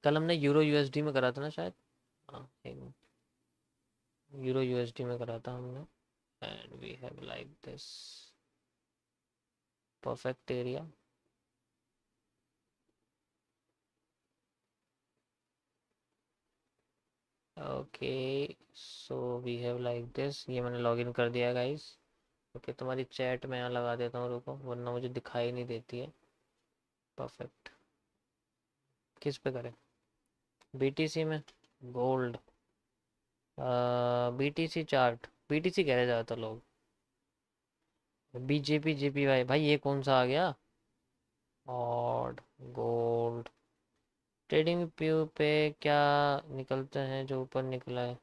कल हमने euro USD में करा था ना शायद। हाँ, यूरो यूएसडी में करा था हमने। And we have like this perfect area. Okay, so we have like this. ये मैंने लॉगिन कर दिया गाइस। ओके, तुम्हारी चैट मैं यहाँ लगा देता हूँ, रुको, वरना मुझे दिखाई नहीं देती है। परफेक्ट। किस पे करें? बीटीसी में? गोल्ड? बीटीसी चार्ट, बीटीसी कह रहे ज़्यादातर लोग। बीजेपी जेपीवाई, भाई ये कौन सा आ गया? और गोल्ड ट्रेडिंग व्यू पे क्या निकलते हैं जो ऊपर निकला है?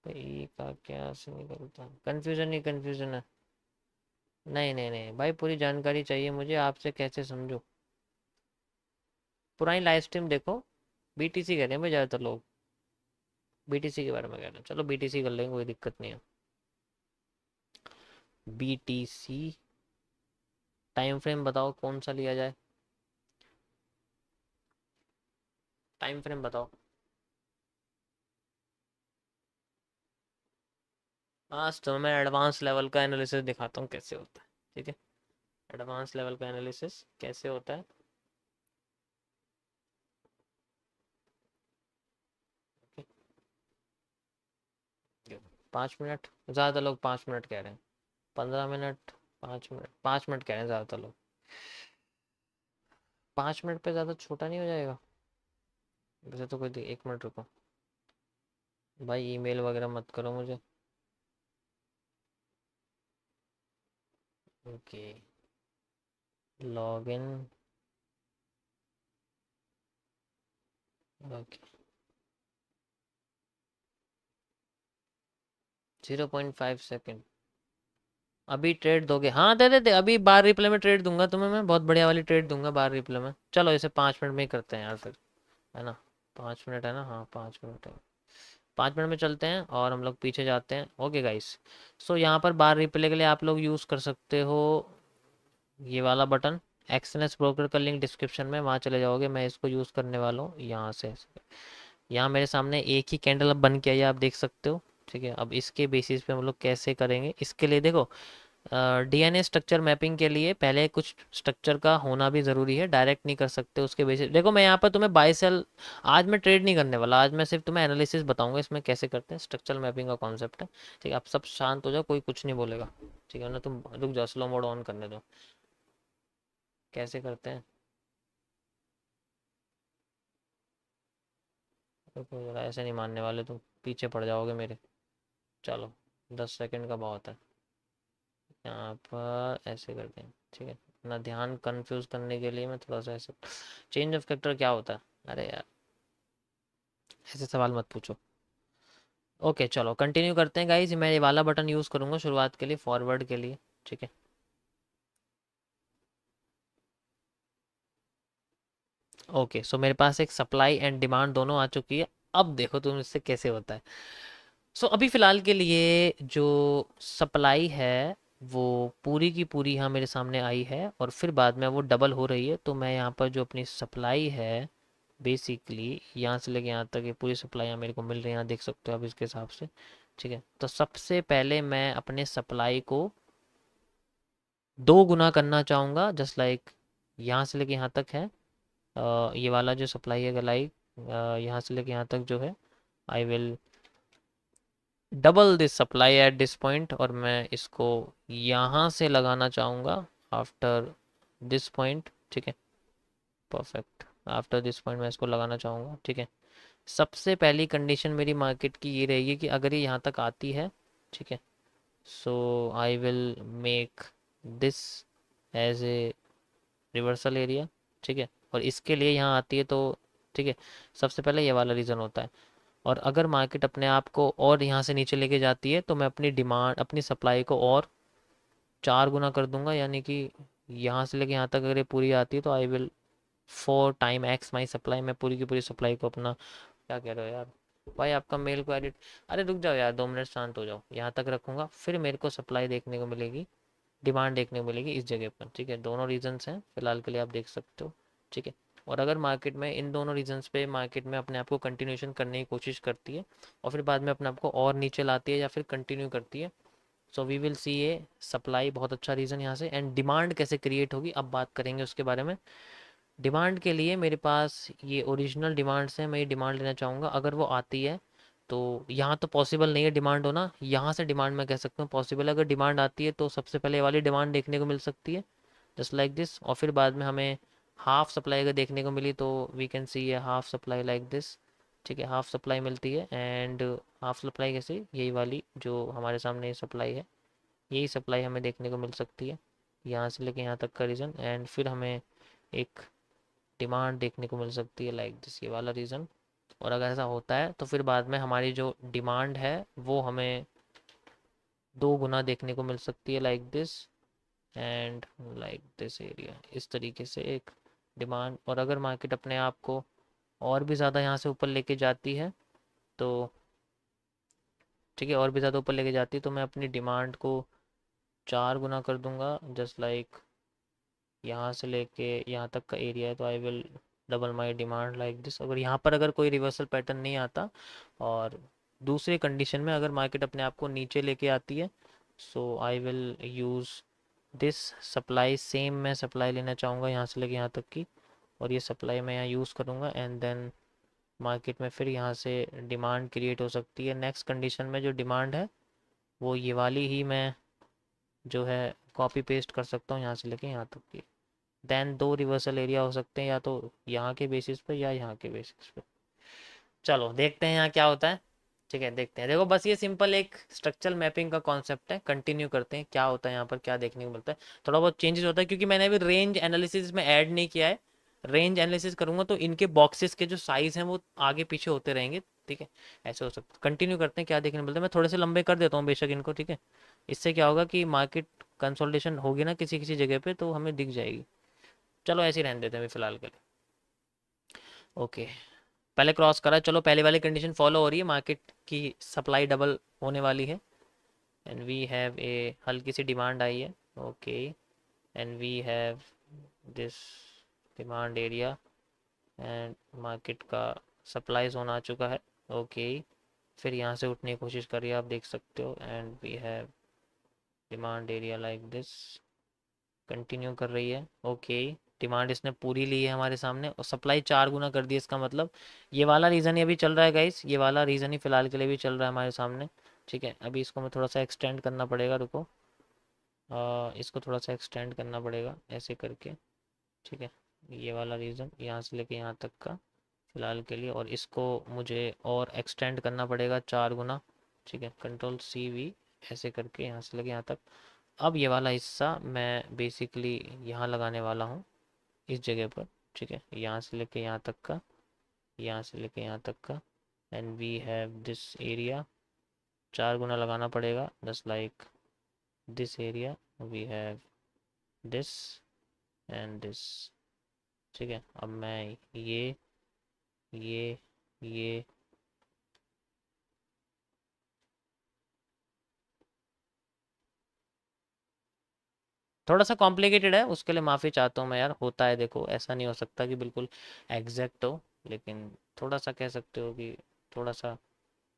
भाई का क्या से निकलता है? कंफ्यूजन ही कंफ्यूजन है। नहीं नहीं नहीं भाई, पूरी जानकारी चाहिए मुझे, आपसे कैसे समझूं? पुरानी लाइव स्ट्रीम देखो। बीटीसी कह रहे हैं भाई ज़्यादातर लोग, बीटीसी के बारे में कह रहे हैं। चलो बीटीसी कर लेंगे, कोई दिक्कत नहीं है। बीटीसी टाइम फ्रेम बताओ कौन सा लिया जाए? टाइम फ्रेम बताओ। आज तो मैं एडवांस लेवल का एनालिसिस दिखाता हूँ कैसे होता है, ठीक है? एडवांस लेवल का एनालिसिस कैसे होता है? 5 मिनट? ज़्यादा लोग 5 मिनट कह रहे हैं। 15 मिनट? 5 मिनट? 5 मिनट कह रहे हैं ज़्यादातर लोग। 5 मिनट पे ज़्यादा छोटा नहीं हो जाएगा? वैसे तो कोई 1 मिनट रुको। भाई ईमेल वगैरह मत करो मुझे। Okay, login. Okay, 0.5 second. अभी ट्रेड दोगे? हाँ दे दे दे, अभी बार रिप्ले में ट्रेड दूंगा तुम्हें मैं, बहुत बढ़िया वाली ट्रेड दूंगा बार रिप्ले में। चलो इसे 5 मिनट में ही करते हैं यार फिर, है ना? 5 मिनट है ना? हाँ 5 मिनट है। 5 मिनट में चलते हैं और हम लोग पीछे जाते हैं। ओके गाइस, सो यहाँ पर बार रिप्ले के लिए आप लोग यूज़ कर सकते हो ये वाला बटन। एक्सएनएस ब्रोकर का लिंक डिस्क्रिप्शन में, वहाँ चले जाओगे। मैं इसको यूज़ करने वाला हूँ यहाँ से। यहाँ मेरे सामने एक ही कैंडल अब बन के आई है, आप देख सकते हो। ठीक है, अब इसके बेसिस पे हम लोग कैसे करेंगे इसके लिए देखो, डीएनए स्ट्रक्चर मैपिंग के लिए पहले कुछ स्ट्रक्चर का होना भी ज़रूरी है, डायरेक्ट नहीं कर सकते उसके बेसिस। देखो मैं यहाँ पर तुम्हें बाय सेल, आज मैं ट्रेड नहीं करने वाला, आज मैं सिर्फ तुम्हें एनालिसिस बताऊंगा इसमें कैसे करते हैं। स्ट्रक्चर मैपिंग का कॉन्सेप्ट है, ठीक है? आप सब शांत हो जाओ, कोई कुछ नहीं बोलेगा, ठीक है ना? तुम रुक जाओ, स्लो मोड ऑन करने दो। कैसे करते हैं? रुको जरा, ऐसे नहीं मानने वाले तुम, पीछे पड़ जाओगे मेरे। चलो, 10 सेकंड का बहुत है। यहाँ पर ऐसे करते हैं, ठीक है? अपना ध्यान कंफ्यूज करने के लिए मैं थोड़ा सा ऐसे, चेंज ऑफ कैरेक्टर क्या होता है? अरे यार, ऐसे सवाल मत पूछो। ओके चलो कंटिन्यू करते हैं गाइज। मैं ये वाला बटन यूज़ करूँगा शुरुआत के लिए, फॉरवर्ड के लिए, ठीक है? ओके, सो मेरे पास एक सप्लाई एंड डिमांड दोनों आ चुकी है। अब देखो तुम इससे कैसे होता है। सो अभी फ़िलहाल के लिए जो सप्लाई है वो पूरी की पूरी यहाँ मेरे सामने आई है, और फिर बाद में वो डबल हो रही है। तो मैं यहाँ पर जो अपनी सप्लाई है, बेसिकली यहाँ से लेके यहाँ तक ये पूरी सप्लाई यहाँ मेरे को मिल रही है, यहाँ देख सकते हो आप इसके हिसाब से, ठीक है? तो सबसे पहले मैं अपने सप्लाई को 2 गुना करना चाहूँगा, जस्ट लाइक यहाँ से लेके यहाँ तक है। ये वाला जो सप्लाई है लाइक, यहाँ से लेके यहाँ तक जो है, I will double this supply at this point, और मैं इसको यहाँ से लगाना चाहूँगा आफ्टर दिस पॉइंट, ठीक है? परफेक्ट, आफ्टर दिस पॉइंट मैं इसको लगाना चाहूँगा, ठीक है? सबसे पहली कंडीशन मेरी मार्केट की ये रहेगी कि अगर ये यहाँ तक आती है, ठीक है, so I will make this as a reversal area, ठीक है? और इसके लिए यहाँ आती है तो, ठीक है, सबसे पहले ये वाला रीज़न होता है। और अगर मार्केट अपने आप को और यहाँ से नीचे लेके जाती है तो मैं अपनी डिमांड, अपनी सप्लाई को और 4 गुना कर दूंगा, यानी कि यहाँ से लेके यहाँ तक अगर ये पूरी आती है तो I will 4 time x my supply. मैं पूरी की पूरी सप्लाई को अपना, क्या कह रहे हो यार भाई, आपका मेल को एडिट, अरे रुक जाओ यार, 2 मिनट शांत हो जाओ। यहाँ तक रखूँगा, फिर मेरे को सप्लाई देखने को मिलेगी डिमांड देखने को मिलेगी इस जगह पर, ठीक है। दोनों रीजंस हैं फिलहाल के लिए, आप देख सकते हो, ठीक है। और अगर मार्केट में इन दोनों रीजंस पे मार्केट में अपने आप को कंटिन्यूशन करने की कोशिश करती है और फिर बाद में अपने आप को और नीचे लाती है या फिर कंटिन्यू करती है, so we will see a supply बहुत अच्छा रीज़न यहाँ से। एंड डिमांड कैसे क्रिएट होगी अब बात करेंगे उसके बारे में। डिमांड के लिए मेरे पास ये ओरिजिनल डिमांड्स हैं, मैं ये डिमांड लेना चाहूँगा। अगर वो आती है तो यहाँ तो पॉसिबल नहीं है डिमांड होना, यहाँ से डिमांड मैं कह सकता हूँ पॉसिबल है। अगर डिमांड आती है तो सबसे पहले वाली डिमांड देखने को मिल सकती है जस्ट लाइक दिस, और फिर बाद में हमें हाफ सप्लाई अगर देखने को मिली तो we can see a half supply like this, ठीक है। हाफ सप्लाई मिलती है एंड हाफ सप्लाई कैसे, यही वाली जो हमारे सामने ये सप्लाई है, यही सप्लाई हमें देखने को मिल सकती है यहाँ से लेके यहाँ तक का रीज़न। एंड फिर हमें एक डिमांड देखने को मिल सकती है लाइक दिस, ये वाला रीज़न। और अगर ऐसा होता है तो फिर बाद में हमारी जो डिमांड है वो हमें 2 गुना देखने को मिल सकती है like this and like this area, इस तरीके से एक डिमांड। और अगर मार्केट अपने आप को और भी ज़्यादा यहाँ से ऊपर लेके जाती है तो ठीक है, और भी ज़्यादा ऊपर लेके जाती है तो मैं अपनी डिमांड को 4 गुना कर दूंगा जस्ट लाइक यहाँ से लेके यहाँ तक का एरिया है तो I will double my demand like this. अगर यहाँ पर अगर कोई रिवर्सल पैटर्न नहीं आता और दूसरे कंडीशन में अगर मार्केट अपने आप को नीचे लेके आती है, so I will use this supply, same मैं सप्लाई लेना चाहूँगा यहाँ से लेके यहाँ तक की, और ये सप्लाई मैं यहाँ यूज़ करूँगा एंड देन मार्केट में फिर यहाँ से डिमांड क्रिएट हो सकती है। नेक्स्ट कंडीशन में जो डिमांड है वो ये वाली ही मैं जो है कॉपी पेस्ट कर सकता हूँ यहाँ से लेके यहाँ तक की। देन 2 रिवर्सल एरिया हो सकते हैं, या तो यहाँ के बेसिस पे या यहाँ के बेसिस पे। चलो देखते हैं यहाँ क्या होता है, ठीक है। देखते हैं, देखो बस ये सिंपल एक स्ट्रक्चरल मैपिंग का कॉन्सेप्ट है। कंटिन्यू करते हैं क्या होता है यहाँ पर, क्या देखने को मिलता है। थोड़ा बहुत चेंजेस होता है क्योंकि मैंने अभी रेंज एनालिसिस में ऐड नहीं किया है। रेंज एनालिसिस करूंगा तो इनके बॉक्सेस के जो साइज हैं वो आगे पीछे होते रहेंगे, ठीक है। ऐसे हो सकता है। कंटिन्यू करते हैं क्या देखने को मिलता है। मैं थोड़े से लंबे कर देता हूँ बेशक इनको, ठीक है। इससे क्या होगा कि मार्केट कंसोलिडेशन होगी ना किसी किसी जगह पे तो हमें दिख जाएगी। चलो ऐसे ही रहने देते हैं अभी फिलहाल के लिए। ओके, पहले क्रॉस करा, चलो पहले वाली कंडीशन फॉलो हो रही है, मार्केट की सप्लाई डबल होने वाली है एंड वी हैव ए हल्की सी डिमांड आई है, okay. And we have this demand area and market का सप्लाई जोन आ चुका है, ओके। फिर यहाँ से उठने की कोशिश करिए, आप देख सकते हो and we have demand area like this, continue कर रही है, ओके। डिमांड इसने पूरी ली है हमारे सामने और सप्लाई 4 गुना कर दी। इसका मतलब ये वाला रीज़न ही अभी चल रहा है गाइस, ये वाला रीज़न ही फिलहाल के लिए भी चल रहा है हमारे सामने, ठीक है। अभी इसको मैं थोड़ा सा एक्सटेंड करना पड़ेगा, रुको। इसको थोड़ा सा एक्सटेंड करना पड़ेगा ऐसे करके, ठीक है। ये वाला रीज़न यहाँ से लेके यहाँ तक का फिलहाल के लिए, और इसको मुझे और एक्सटेंड करना पड़ेगा 4 गुना, ठीक है। Ctrl+C+V ऐसे करके यहाँ से लेके यहाँ तक। अब ये वाला हिस्सा मैं बेसिकली यहाँ लगाने वाला हूँ इस जगह पर, ठीक है। यहाँ से लेके यहाँ तक का, यहाँ से लेके यहाँ तक का and we have this area, 4 गुना लगाना पड़ेगा just like this area, we have this and this, ठीक है। अब मैं ये ये थोड़ा सा कॉम्प्लिकेटेड है, उसके लिए माफ़ी चाहता हूँ मैं यार, होता है, देखो ऐसा नहीं हो सकता कि बिल्कुल एग्जैक्ट हो, लेकिन थोड़ा सा कह सकते हो कि थोड़ा सा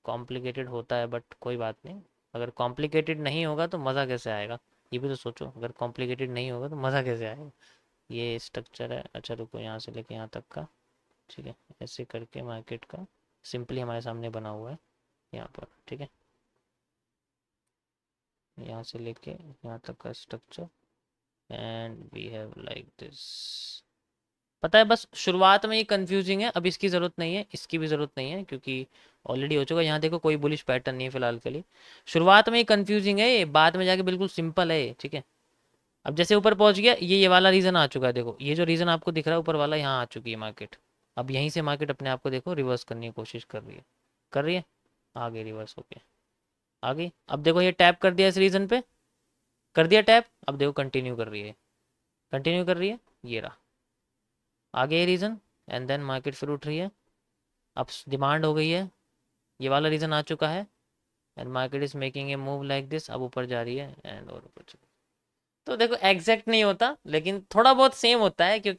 कॉम्प्लिकेटेड होता है, बट कोई बात नहीं। अगर कॉम्प्लिकेटेड नहीं होगा तो मज़ा कैसे आएगा, ये भी तो सोचो। अगर कॉम्प्लिकेटेड नहीं होगा तो मज़ा कैसे आएगा। ये स्ट्रक्चर है, अच्छा रुको, यहाँ से लेके यहाँ तक का, ठीक है। ऐसे करके मार्केट का सिंपली हमारे सामने बना हुआ है यहाँ पर, ठीक है। यहाँ से लेके यहाँ तक का structure and we have like this. पता है बस शुरुआत में ये कंफ्यूजिंग है, अब इसकी ज़रूरत नहीं है, इसकी भी ज़रूरत नहीं है क्योंकि ऑलरेडी हो चुका है। यहाँ देखो कोई बुलिश पैटर्न नहीं है फिलहाल के लिए। शुरुआत में ये कंफ्यूजिंग है, ये बाद में जाके बिल्कुल सिंपल है, ठीक है। अब जैसे ऊपर पहुंच गया, ये वाला रीज़न आ चुका है, देखो ये जो रीज़न आपको दिख रहा है ऊपर वाला, यहाँ आ चुकी है मार्केट। अब यहीं से मार्केट अपने आप को देखो रिवर्स करने की कोशिश कर रही है, कर रही है, आ गई रिवर्स होके, आ गई। अब देखो ये टैप कर दिया इस रीज़न पे, कर दिया टैप, अब देखो कंटिन्यू कर रही है, कंटिन्यू कर रही है, ये रहा, आ गया ये रीज़न एंड देन मार्केट फिर उठ रही है। अब डिमांड हो गई है, ये वाला रीज़न आ चुका है and market is making a move like this, अब ऊपर जा रही है एंड और ऊपर चली। तो देखो एग्जैक्ट नहीं होता, लेकिन थोड़ा बहुत सेम होता है, क्योंकि